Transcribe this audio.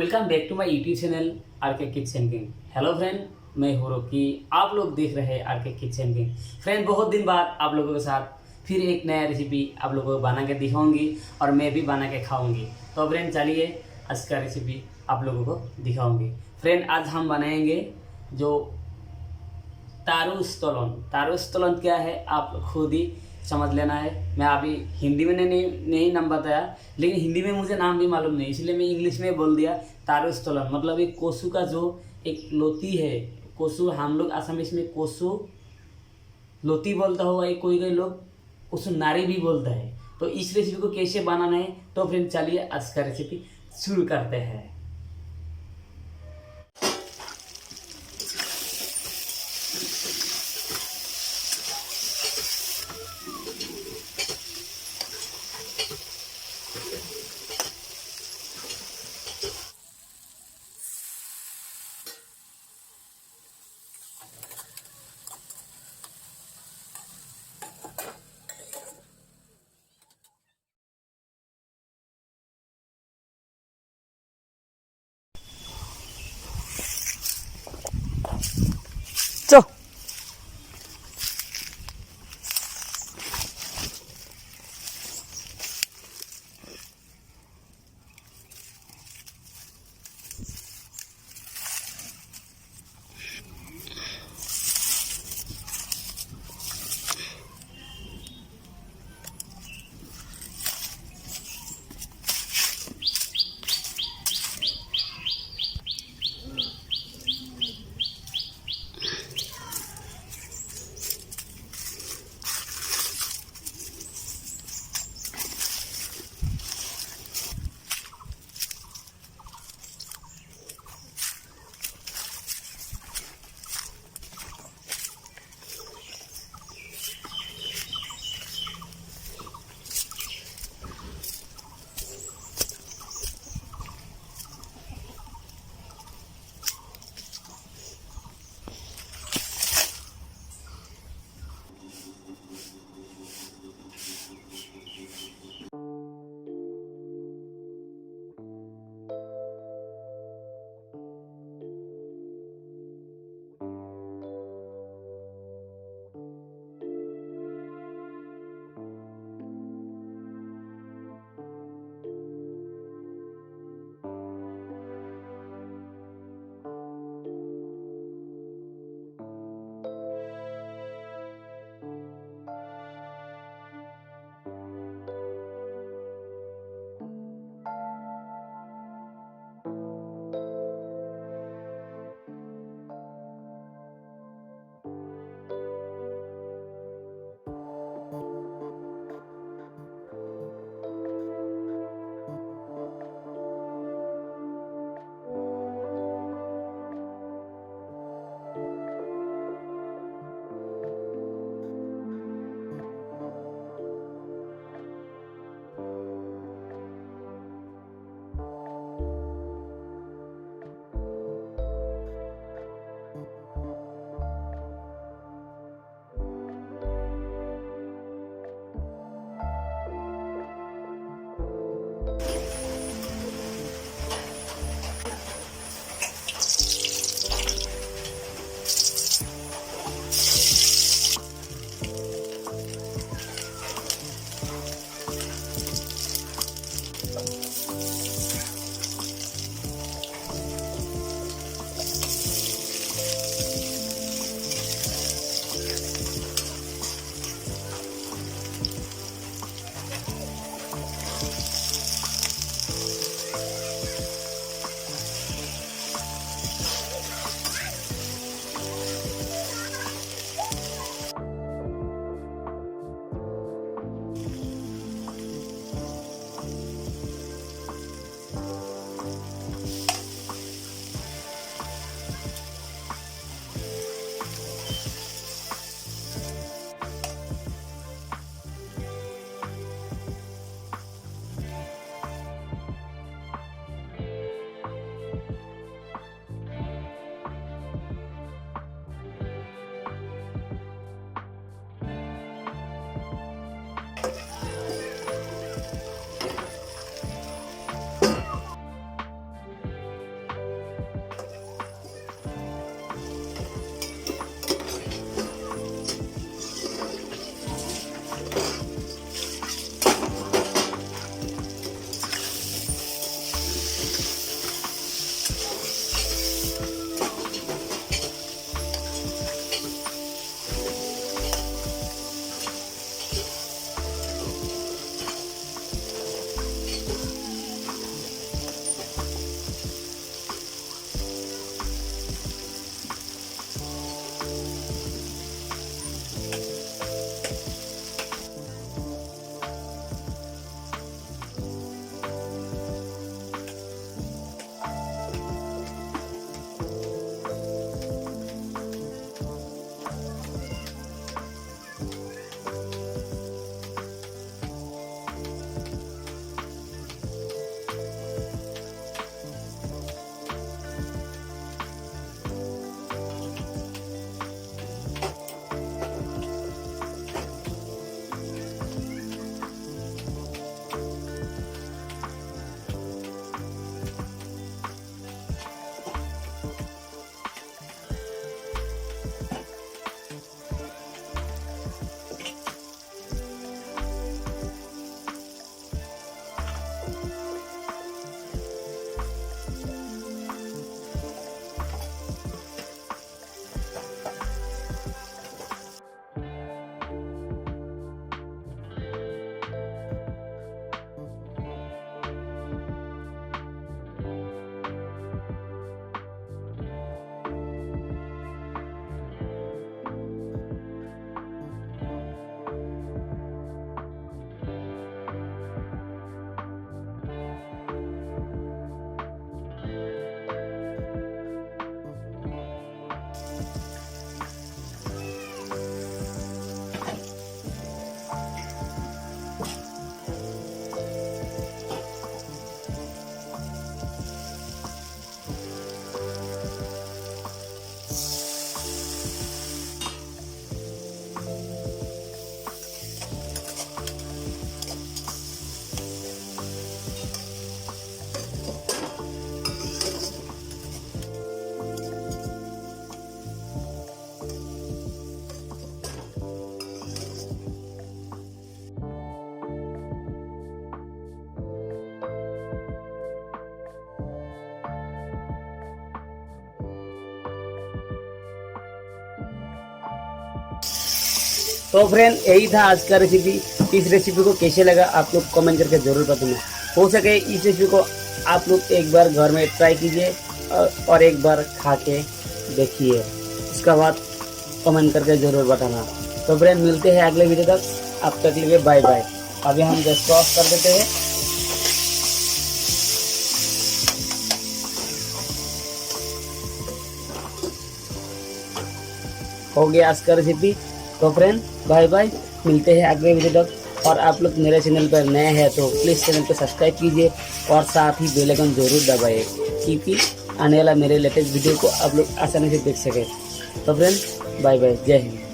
Welcome back to my YouTube channel R K Kitchen King. Hello friend, मैं हूँ Rocky. आप लोग देख रहे हैं are K Kitchen king. Friend, बहुत दिन बाद आप लोगों के साथ फिर एक नया रेसिपी आप लोगों को बना के दिखाऊंगी और मैं भी बना के खाऊंगी। तो फ्रेंड चलिए आज का रेसिपी आप लोगों को दिखाऊंगी। फ्रेंड, आज हम बनाएंगे जो तारुस्तोलन। तारुस्तोलन क्या है आप खुद ही समझ लेना है। मैं अभी हिंदी में नहीं नाम बताया, लेकिन हिंदी में मुझे नाम भी मालूम नहीं, इसलिए मैं इंग्लिश में बोल दिया तारुस्तोलन। मतलब एक कोसू का जो एक लोती है, कोसू हम लोग आसामीस में कोसू लोती बोलता होगा, एक कोई कोई लोग कोसू नारी भी बोलता है। तो इस रेसिपी को कैसे बनाना है, तो फ्रेंड चलिए आज का रेसिपी शुरू करते हैं। तो फ्रेंड यही था आज का रेसिपी। इस रेसिपी को कैसे लगा आप लोग कमेंट करके ज़रूर बताना। हो सके इस रेसिपी को आप लोग एक बार घर में ट्राई कीजिए और एक बार खा के देखिए, उसका बाद कमेंट करके ज़रूर बताना। तो फ्रेंड मिलते हैं अगले वीडियो तक, अब तक के लिए बाय बाय। अभी हम गैस को ऑफ कर देते हैं। हो गया आज का रेसिपी। तो फ्रेंड बाय बाय, मिलते हैं अगले वीडियो तक। और आप लोग मेरे चैनल पर नए हैं तो प्लीज़ चैनल को सब्सक्राइब कीजिए और साथ ही बेल आइकन जरूर दबाइए, क्योंकि आने वाला मेरे लेटेस्ट वीडियो को आप लोग आसानी से देख सकें। तो फ्रेंड बाय बाय, जय हिंद।